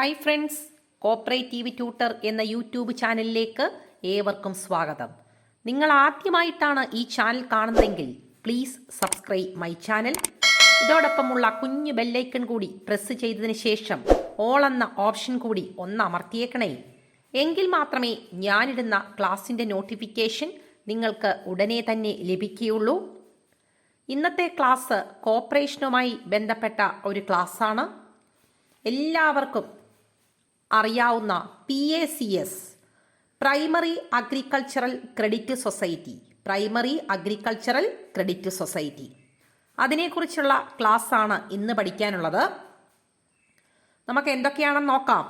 Hi friends, cooperative tutor എന്ന YouTube ചാനലിലേക്ക് ഏവർക്കും സ്വാഗതം. നിങ്ങൾ ആദ്യമായിട്ടാണ് ഈ ചാനൽ കാണുന്നതെങ്കിൽ പ്ലീസ് സബ്സ്ക്രൈബ് മൈ ചാനൽ. ഇതോടൊപ്പമുള്ള കുഞ്ഞു ബെല്ലൈക്കൺ കൂടി പ്രസ് ചെയ്തതിന് ശേഷം ഓൾ എന്ന ഓപ്ഷൻ കൂടി ഒന്ന് അമർത്തിയേക്കണേ. എങ്കിൽ മാത്രമേ ഞാനിടുന്ന ക്ലാസ്സിൻ്റെ നോട്ടിഫിക്കേഷൻ നിങ്ങൾക്ക് ഉടനെ തന്നെ ലഭിക്കുകയുള്ളൂ. ഇന്നത്തെ ക്ലാസ് കോപ്പറേഷനുമായി ബന്ധപ്പെട്ട ഒരു ക്ലാസ്സാണ്. എല്ലാവർക്കും അറിയാവുന്ന PACS, primary agricultural credit society, അതിനെക്കുറിച്ചുള്ള ക്ലാസ്സാണ് ഇന്ന് പഠിക്കാനുള്ളത്. നമുക്ക് എന്തൊക്കെയാണെന്ന് നോക്കാം.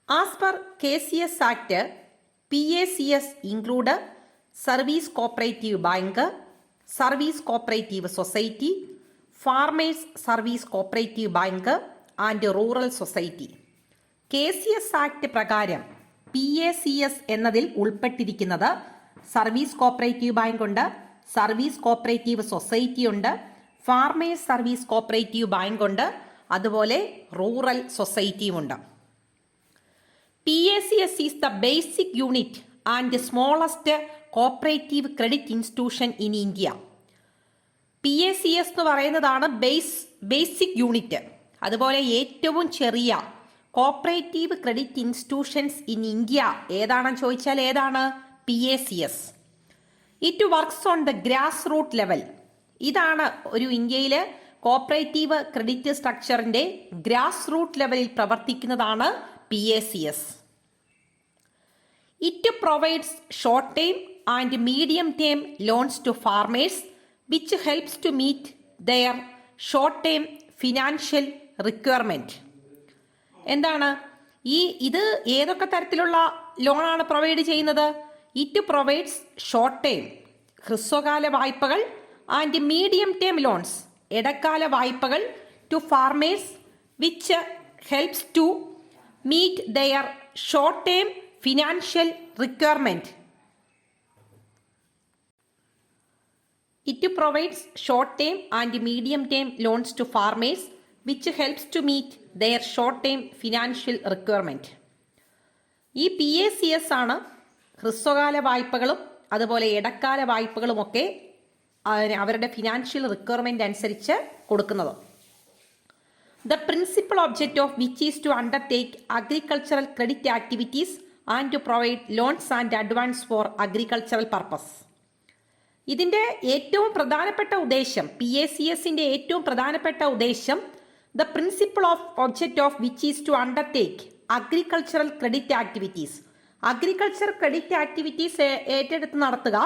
As per KCS act, PACS include service cooperative bank, service cooperative society, farmers service cooperative bank and rural society. KCS act പ്രകാരം PACS എന്നതിൽ ഉൾപ്പെട്ടിരിക്കുന്നത് സർവീസ് കോപ്പറേറ്റീവ് ബാങ്ക് ഉണ്ട്, സർവീസ് കോപ്പറേറ്റീവ് സൊസൈറ്റി ഉണ്ട്, ഫാർമേഴ്സ് സർവീസ് കോപ്പറേറ്റീവ് ബാങ്ക് ഉണ്ട്, അതുപോലെ rural സൊസൈറ്റിയും ഉണ്ട്. PACS is the basic unit and smallest cooperative credit institution in India. PACS എന്ന് പറയുന്നതാണ് basic unit. അതുപോലെ ഏറ്റവും ചെറിയ cooperative credit institutions in India ഏതാണെന്ന് ചോദിച്ചാൽ ഏതാണ്? PACS. It works on the grass root level. ഇതാണ് ഒരു ഇന്ത്യയിൽ കോപ്പറേറ്റീവ് ക്രെഡിറ്റ് സ്ട്രക്ചറിന്റെ ഗ്രാസ് റൂട്ട് ലെവലിൽ പ്രവർത്തിക്കുന്നതാണ് PACS. It provides short time and medium time loans to farmers which helps to meet their short time financial requirement. എന്താണ് ഇത് ഏതൊക്കെ തരത്തിലുള്ള ലോണാണ് പ്രൊവൈഡ് ചെയ്യുന്നത്? ഇറ്റ് പ്രൊവൈഡ്സ് ഷോർട്ട് ടൈം ഹ്രസ്വകാല വായ്പകൾ ആൻഡ് മീഡിയം ടൈം ലോൺസ് ഇടക്കാല വായ്പകൾ to farmers which helps to meet their short time financial requirement. It provides short-term and medium-term loans to farmers, which helps to meet their short-term financial requirement. ഈ PACS ആണ് ഹ്രസ്വകാല വായ്പകളും അതുപോലെ ഇടക്കാല വായ്പകളുമൊക്കെ അവരുടെ financial requirement അനുസരിച്ച് കൊടുക്കുന്നത്. The principal object of which is to undertake agricultural credit activities and to provide loans and advance for agricultural purpose. ഇതിൻ്റെ ഏറ്റവും പ്രധാനപ്പെട്ട ഉദ്ദേശം, PACSന്റെ ഏറ്റവും പ്രധാനപ്പെട്ട ഉദ്ദേശം, the principle of object of which is to undertake agricultural credit activities. Agriculture credit activities ഏറ്റെടുത്ത് നടത്തുക,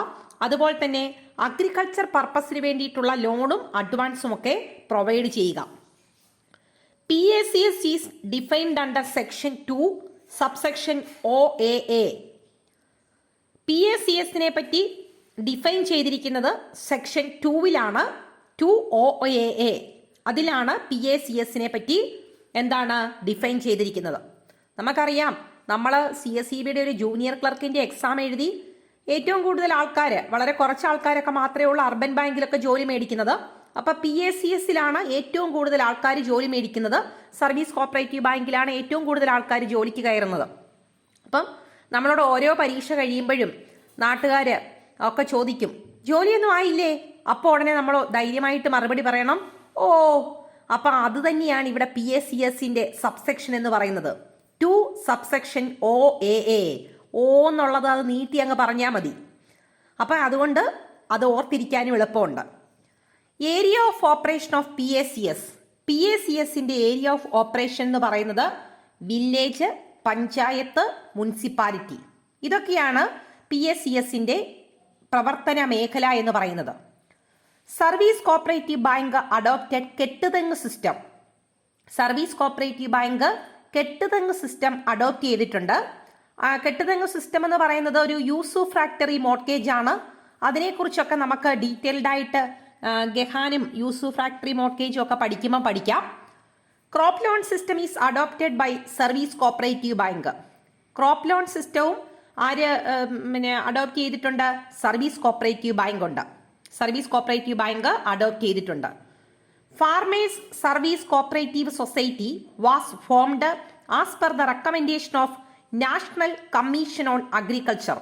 അതുപോലെ തന്നെ അഗ്രികൾച്ചർ പർപ്പസിന് വേണ്ടിയിട്ടുള്ള ലോണും അഡ്വാൻസും ഒക്കെ പ്രൊവൈഡ് ചെയ്യുക. PACS is defined under section 2 subsection OAA. PACSനെ പറ്റി ഡിഫൈൻ ചെയ്തിരിക്കുന്നത് സെക്ഷൻ 2-ലാണ്, 2OAA. അതിലാണ് PACSനെ പറ്റി എന്താണ് ഡിഫൈൻ ചെയ്തിരിക്കുന്നത്. നമുക്കറിയാം, നമ്മൾ CSEBയുടെ ഒരു ജൂനിയർ ക്ലർക്കിൻ്റെ എക്സാം എഴുതി ഏറ്റവും കൂടുതൽ ആൾക്കാർ, വളരെ കുറച്ച് ആൾക്കാരൊക്കെ മാത്രമേ ഉള്ളൂ അർബൻ ബാങ്കിലൊക്കെ ജോലി മേടിക്കുന്നത്. അപ്പോൾ PACSലാണ് ഏറ്റവും കൂടുതൽ ആൾക്കാർ ജോലി മേടിക്കുന്നത്. സർവീസ് കോപ്പറേറ്റീവ് ബാങ്കിലാണ് ഏറ്റവും കൂടുതൽ ആൾക്കാർ ജോലിക്ക് കയറുന്നത്. അപ്പം നമ്മളോട് ഓരോ പരീക്ഷ കഴിയുമ്പോഴും നാട്ടുകാർ ഒക്കെ ചോദിക്കും, ജോലിയൊന്നും ആയില്ലേ? അപ്പോൾ ഉടനെ നമ്മൾ ധൈര്യമായിട്ട് മറുപടി പറയണം, ഓ, അപ്പം അത് തന്നെയാണ് ഇവിടെ PACSന്റെ സബ്സെക്ഷൻ എന്ന് പറയുന്നത്. 2 സബ്സെക്ഷൻ OAA. എന്നുള്ളത് അത് നീട്ടി അങ്ങ് പറഞ്ഞാൽ മതി. അപ്പം അതുകൊണ്ട് അത് ഓർത്തിരിക്കാനും എളുപ്പമുണ്ട്. ഏരിയ ഓഫ് ഓപ്പറേഷൻ ഓഫ് PACSന്റെ ഏരിയ ഓഫ് ഓപ്പറേഷൻ എന്ന് പറയുന്നത് വില്ലേജ്, പഞ്ചായത്ത്, മുനിസിപ്പാലിറ്റി, ഇതൊക്കെയാണ് PACSന്റെ പ്രവർത്തന മേഖല എന്ന് പറയുന്നത്. സർവീസ് കോപ്പറേറ്റീവ് ബാങ്ക് അഡോപ്റ്റഡ് കെട്ടുതെങ്ങ് സിസ്റ്റം. സർവീസ് കോപ്പറേറ്റീവ് ബാങ്ക് കെട്ടുതെങ്ങ് സിസ്റ്റം അഡോപ്റ്റ് ചെയ്തിട്ടുണ്ട്. കെട്ടുതെങ്ങ് സിസ്റ്റം എന്ന് പറയുന്നത് ഒരു യൂസുഫ്രാക്ടറി മോർഗേജ് ആണ്. അതിനെക്കുറിച്ചൊക്കെ നമുക്ക് ഡീറ്റെയിൽഡ് ആയിട്ട് ഗഹാനും യൂസുഫ്രാക്ടറി മോർഗേജും ഒക്കെ പഠിക്കുമ്പോൾ പഠിക്കാം. Crop loan system is adopted by service cooperative bank. Crop loan സിസ്റ്റവും അഡോപ്റ്റ് ചെയ്തിട്ടുണ്ട്? സർവീസ് കോപ്പറേറ്റീവ് ബാങ്ക് ഉണ്ട്. സർവീസ് കോപ്പറേറ്റീവ് ബാങ്ക് അഡോപ്റ്റ് ചെയ്തിട്ടുണ്ട്. Farmers Service Cooperative Society was formed as per the recommendation of national commission on agriculture.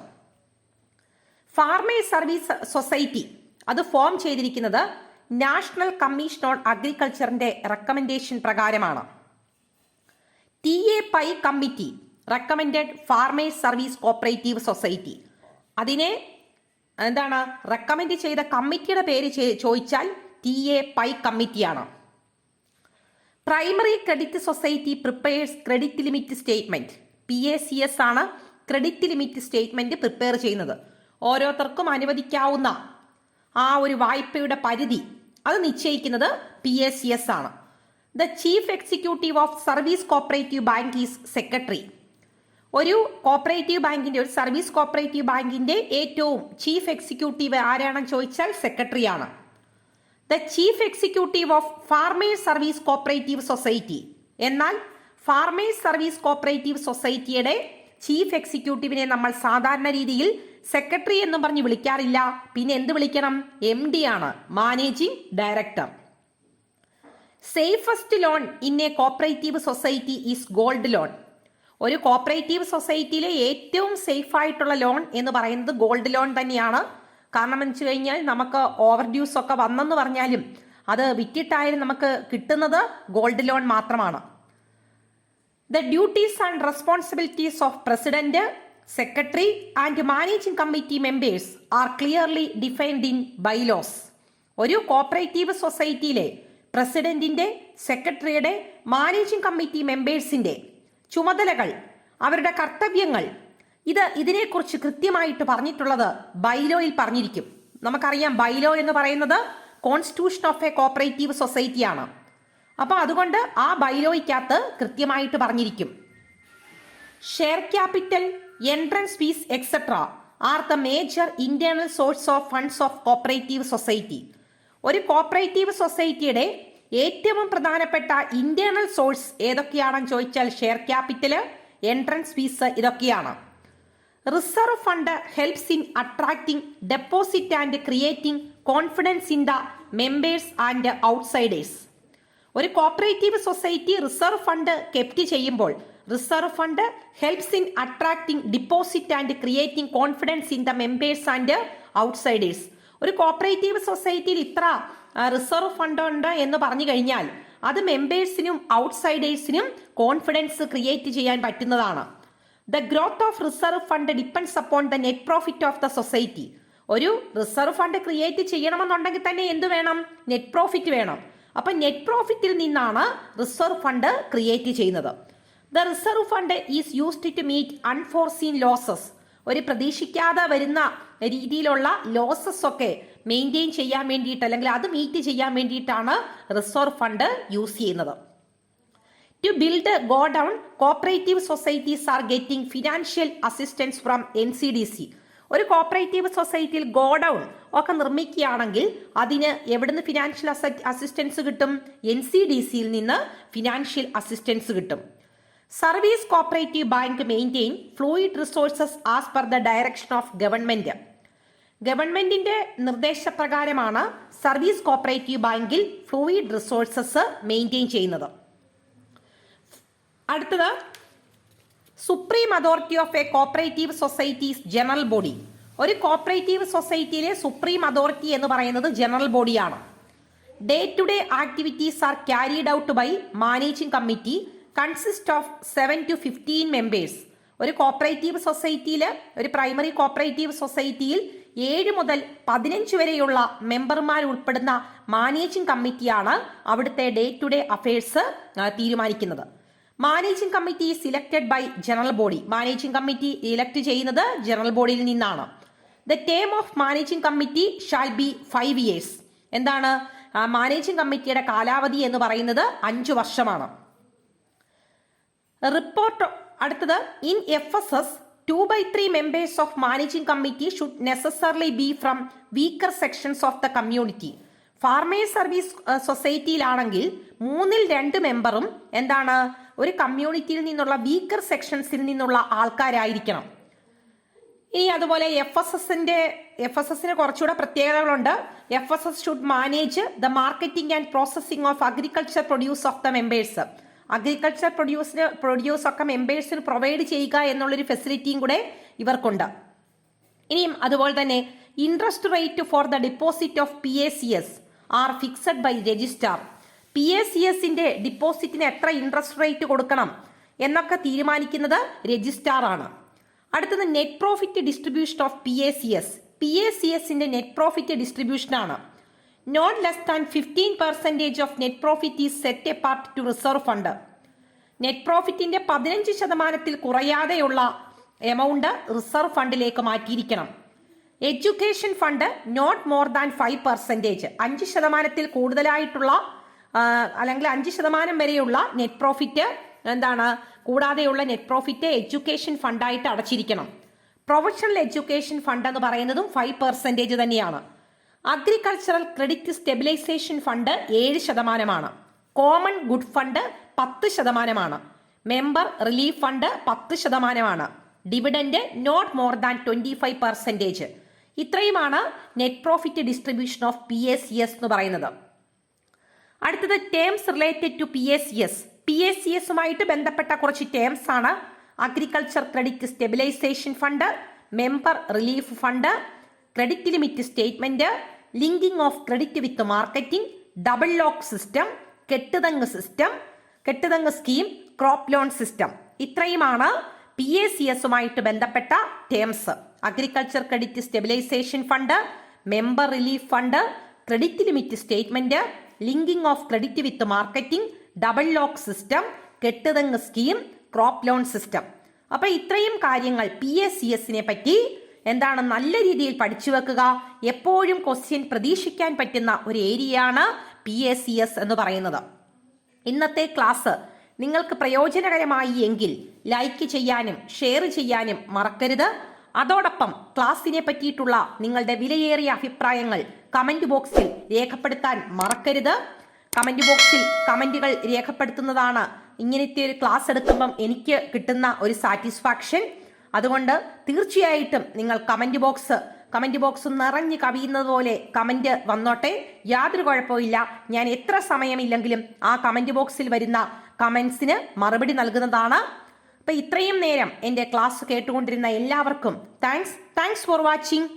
Farmers service society അത് form ചെയ്തിരിക്കുന്നത് national commission on അഗ്രികൾച്ചറിന്റെ recommendation പ്രകാരമാണ്. TA Pai committee recommended farmers service cooperative society. അതിനെ എന്താണ് recommend ചെയ്ത കമ്മിറ്റിയുടെ പേര് ചോദിച്ചാൽ TA പൈ കമ്മിറ്റിയാണ്. Primary credit society prepares credit limit statement. PACS ആണ് ക്രെഡിറ്റ് ലിമിറ്റ് സ്റ്റേറ്റ്മെന്റ് പ്രിപ്പയർ ചെയ്യുന്നത്. ഓരോരുത്തർക്കും അനുവദിക്കാവുന്ന ആ ഒരു വായ്പയുടെ പരിധി അത് നിശ്ചയിക്കുന്നത് PACS ആണ്. The chief executive of service cooperative bank is secretary. ഒരു കോപ്പറേറ്റീവ് ബാങ്കിന്റെ ഒരു സർവീസ് കോപ്പറേറ്റീവ് ബാങ്കിന്റെ ഏറ്റവും ചീഫ് എക്സിക്യൂട്ടീവ് ആരാണെന്ന് ചോദിച്ചാൽ സെക്രട്ടറിയാണ്. The chief executive of farmers service cooperative society. എന്നാൽ ഫാർമേഴ്സ് സർവീസ് കോപ്പറേറ്റീവ് സൊസൈറ്റിയുടെ ചീഫ് എക്സിക്യൂട്ടീവിനെ നമ്മൾ സാധാരണ രീതിയിൽ സെക്രട്ടറി എന്നും പറഞ്ഞ് വിളിക്കാറില്ല. പിന്നെ എന്ത് വിളിക്കണം? MD ആണ്, managing director. Safest loan in A cooperative society is gold loan. ഒരു കോപ്പറേറ്റീവ് സൊസൈറ്റിയിലെ ഏറ്റവും സേഫ് ആയിട്ടുള്ള ലോൺ എന്ന് പറയുന്നത് ഗോൾഡ് ലോൺ തന്നെയാണ്. കാരണം എന്ന് വെച്ച് കഴിഞ്ഞാൽ നമുക്ക് ഓവർ ഡ്യൂസ് ഒക്കെ വന്നെന്ന് പറഞ്ഞാലും അത് വിറ്റിട്ടായാലും നമുക്ക് കിട്ടുന്നത് ഗോൾഡ് ലോൺ മാത്രമാണ്. The duties and responsibilities of president, secretary and managing committee members are clearly defined in bylaws. ഒരു കോപ്പറേറ്റീവ് സൊസൈറ്റിയിലെ പ്രസിഡന്റിന്റെ, സെക്രട്ടറിയുടെ, മാനേജിംഗ് കമ്മിറ്റി മെമ്പേഴ്സിന്റെ ചുമതലകൾ, അവരുടെ കർത്തവ്യങ്ങൾ, ഇതിനെക്കുറിച്ച് കൃത്യമായിട്ട് പറഞ്ഞിട്ടുള്ളത് ബൈലോയിൽ പറഞ്ഞിരിക്കും. നമുക്കറിയാം ബൈലോ എന്ന് പറയുന്നത് കോൺസ്റ്റിറ്റ്യൂഷൻ ഓഫ് എ കോപ്പറേറ്റീവ് സൊസൈറ്റിയാണ്. അപ്പോൾ അതുകൊണ്ട് ആ ബൈലോയ്ക്കകത്ത് കൃത്യമായിട്ട് പറഞ്ഞിരിക്കും. Share capital, entrance fees etcetera are the major internal source of funds of cooperative society. ഒരു കോപ്പറേറ്റീവ് സൊസൈറ്റിയുടെ ഏറ്റവും പ്രധാനപ്പെട്ട ഇന്റേണൽ സോഴ്സ് ഏതൊക്കെയാണെന്ന് ചോദിച്ചാൽ ഷെയർ ക്യാപിറ്റല്, എൻട്രൻസ് ഫീസ് ഇതൊക്കെയാണ്. Reserve fund helps in attracting deposit and creating confidence in the members and outsiders. ഒരു cooperative society reserve fund kept ചെയ്യുമ്പോൾ reserve fund helps in attracting deposit and creating confidence in the members and outsiders. ഒരു cooperative സൊസൈറ്റിയിൽ ഇത്ര reserve fund ഉണ്ട് എന്ന് പറഞ്ഞു കഴിഞ്ഞാൽ അത് മെമ്പേഴ്സിനും ഔട്ട്സൈഡേഴ്സിനും കോൺഫിഡൻസ് ക്രിയേറ്റ് ചെയ്യാൻ പറ്റുന്നതാണ്. The growth of reserve fund depends upon the net profit of the society. ഒരു റിസർവ് ഫണ്ട് ക്രിയേറ്റ് ചെയ്യണമെന്നുണ്ടെങ്കിൽ തന്നെ എന്ത് വേണം? നെറ്റ് പ്രോഫിറ്റ് വേണം. അപ്പൊ നെറ്റ് പ്രോഫിറ്റിൽ നിന്നാണ് റിസർവ് ഫണ്ട് ക്രിയേറ്റ് ചെയ്യുന്നത്. The reserve fund is used to meet unforeseen losses. ഒരു പ്രതീക്ഷിക്കാതെ വരുന്ന രീതിയിലുള്ള ലോസസ് ഒക്കെ മെയിൻറ്റെയിൻ ചെയ്യാൻ വേണ്ടിയിട്ട് അല്ലെങ്കിൽ അത് മീറ്റ് ചെയ്യാൻ വേണ്ടിയിട്ടാണ് റിസർവ് ഫണ്ട് യൂസ് ചെയ്യുന്നത്. To build godown, cooperative societies are getting financial assistance from NCDC. ഒരു കോപ്പറേറ്റീവ് സൊസൈറ്റിയിൽ ഗോ ഡൗൺ ഒക്കെ നിർമ്മിക്കുകയാണെങ്കിൽ അതിന് എവിടുന്ന് ഫിനാൻഷ്യൽ അസിസ്റ്റൻസ് കിട്ടും? NCDCയിൽ നിന്ന് ഫിനാൻഷ്യൽ അസിസ്റ്റൻസ് കിട്ടും. Service cooperative bank maintain fluid resources as per the direction of government. ഗവൺമെന്റിന്റെ നിർദ്ദേശപ്രകാരമാണ് സർവീസ് കോപ്പറേറ്റീവ് ബാങ്കിൽ ഫ്ലൂയിഡ് റിസോഴ്സസ് മെയിൻറ്റെയിൻ ചെയ്യുന്നത്. അടുത്തത് supreme authority of a cooperative societies general body. ഒരു കോപ്പറേറ്റീവ് സൊസൈറ്റിയിലെ സുപ്രീം അതോറിറ്റി എന്ന് പറയുന്നത് ജനറൽ ബോഡിയാണ്. Day to day activities are carried out by managing committee consist of 7 to 15 members. ഒരു കോപ്പറേറ്റീവ് സൊസൈറ്റിയിൽ, ഒരു പ്രൈമറി കോപ്പറേറ്റീവ് സൊസൈറ്റിയിൽ 7 മുതൽ 15 വരെയുള്ള മെമ്പർമാർ ഉൾപ്പെടുന്ന മാനേജിംഗ് കമ്മിറ്റിയാണ് അവിടുത്തെ ഡേ ടു ഡേ അഫയേഴ്സ് തീരുമാനിക്കുന്നത്. Managing committee selected by general body. Managing committee elect ചെയ്യുന്നത് ജനറൽ ബോഡിയിൽ നിന്നാണ്. The term of managing committee shall be 5 years. എന്താണ് മാനേജിംഗ് കമ്മിറ്റിയുടെ കാലാവധി എന്ന് പറയുന്നത് 5 വർഷമാണ്. റിപ്പോർട്ട് അടുത്തത് in FSS 2/3 members of managing committee should necessarily be from weaker sections of the community. Farmers service സൊസൈറ്റിയിലാണെങ്കിൽ 2/3 മെമ്പറും എന്താണ് ഒരു കമ്മ്യൂണിറ്റിയിൽ നിന്നുള്ള വീക്കർ സെക്ഷൻസിൽ നിന്നുള്ള ആൾക്കാരായിരിക്കണം. ഇനി അതുപോലെ FSSന് കുറച്ചുകൂടെ പ്രത്യേകതകളുണ്ട്. FSS should manage the marketing and processing of agriculture produce of the members. Agriculture produce ഒക്കെ മെമ്പേഴ്സിന് പ്രൊവൈഡ് ചെയ്യുക എന്നുള്ളൊരു ഫെസിലിറ്റിയും കൂടെ ഇവർക്കുണ്ട്. ഇനിയും അതുപോലെ തന്നെ interest rate for the deposit of PACS are fixed by registrar. PACSന്റെ ഡിപ്പോസിറ്റിന് എത്ര ഇൻട്രസ്റ്റ് റേറ്റ് കൊടുക്കണം എന്നൊക്കെ തീരുമാനിക്കുന്നത് രജിസ്ട്രാർ ആണ്. അടുത്തത് നെറ്റ് പ്രോഫിറ്റ് ഡിസ്ട്രിബ്യൂഷൻ ഓഫ് PACSന്റെ നെറ്റ് പ്രോഫിറ്റ് ഡിസ്ട്രിബ്യൂഷൻ ആണ്. Not less than 15% of net profit is set apart to reserve fund. Net പ്രോഫിറ്റിന്റെ 15% കുറയാതെയുള്ള എമൗണ്ട് റിസർവ് ഫണ്ടിലേക്ക് മാറ്റിയിരിക്കണം. Education fund not more than 5%, 5% കൂടുതലായിട്ടുള്ള അല്ലെങ്കിൽ 5% വരെയുള്ള നെറ്റ് പ്രോഫിറ്റ് കൂടാതെയുള്ള നെറ്റ് പ്രോഫിറ്റ് എഡ്യൂക്കേഷൻ ഫണ്ടായിട്ട് അടച്ചിരിക്കണം. പ്രൊഫഷണൽ എഡ്യൂക്കേഷൻ ഫണ്ട് എന്ന് പറയുന്നതും 5% തന്നെയാണ്. Agricultural credit stabilization fund 7%. Common good fund 10%. Member relief fund 10%. Dividend not more than 25%. ഇത്രയുമാണ് net profit distribution of PACS എന്ന് പറയുന്നത്. അടുത്തത് ടേംസ് റിലേറ്റഡ് ടു PACSുമായിട്ട് ബന്ധപ്പെട്ട കുറച്ച് ടേംസ് ആണ്. Agriculture credit stabilization fund, member relief fund, credit limit statement, linking of credit with marketing, double lock system, കെട്ടുതങ്ങ് scheme, crop loan system. ഇത്രയുമാണ് PACSുമായിട്ട് ബന്ധപ്പെട്ട terms. Agriculture credit stabilization fund, member relief fund, credit limit statement, linking of credit with marketing, double lock system, കെട്ടുതങ്ങ് scheme, crop loan system. അപ്പൊ ഇത്രയും കാര്യങ്ങൾ PACSനെ പറ്റി നല്ല രീതിയിൽ പഠിച്ചു വെക്കുക. എപ്പോഴും ക്വസ്റ്റ്യൻ പ്രതീക്ഷിക്കാൻ പറ്റുന്ന ഒരു ഏരിയയാണ് PACS എന്ന് പറയുന്നത്. ഇന്നത്തെ ക്ലാസ് നിങ്ങൾക്ക് പ്രയോജനകരമായി എങ്കിൽ ലൈക്ക് ചെയ്യാനും ഷെയർ ചെയ്യാനും മറക്കരുത്. അതോടൊപ്പം ക്ലാസ്സിനെ പറ്റിയിട്ടുള്ള നിങ്ങളുടെ വിലയേറിയ അഭിപ്രായങ്ങൾ കമന്റ് ബോക്സിൽ രേഖപ്പെടുത്താൻ മറക്കരുത്. കമന്റ് ബോക്സിൽ കമന്റുകൾ രേഖപ്പെടുത്തുന്നതാണ് ഇങ്ങനത്തെ ഒരു ക്ലാസ് എടുക്കുമ്പം എനിക്ക് കിട്ടുന്ന ഒരു സാറ്റിസ്ഫാക്ഷൻ. അതുകൊണ്ട് തീർച്ചയായിട്ടും നിങ്ങൾ കമന്റ് ബോക്സ് നിറഞ്ഞു കവിയുന്നത് പോലെ കമന്റ് വന്നോട്ടെ, യാതൊരു കുഴപ്പമില്ല. ഞാൻ എത്ര സമയമില്ലെങ്കിലും ആ കമന്റ് ബോക്സിൽ വരുന്ന കമന്റ്സിന് മറുപടി നൽകുന്നതാണ്. അപ്പൊ ഇത്രയും നേരം എൻ്റെ ക്ലാസ് കേട്ടുകൊണ്ടിരുന്ന എല്ലാവർക്കും താങ്ക്സ് ഫോർ വാച്ചിങ്.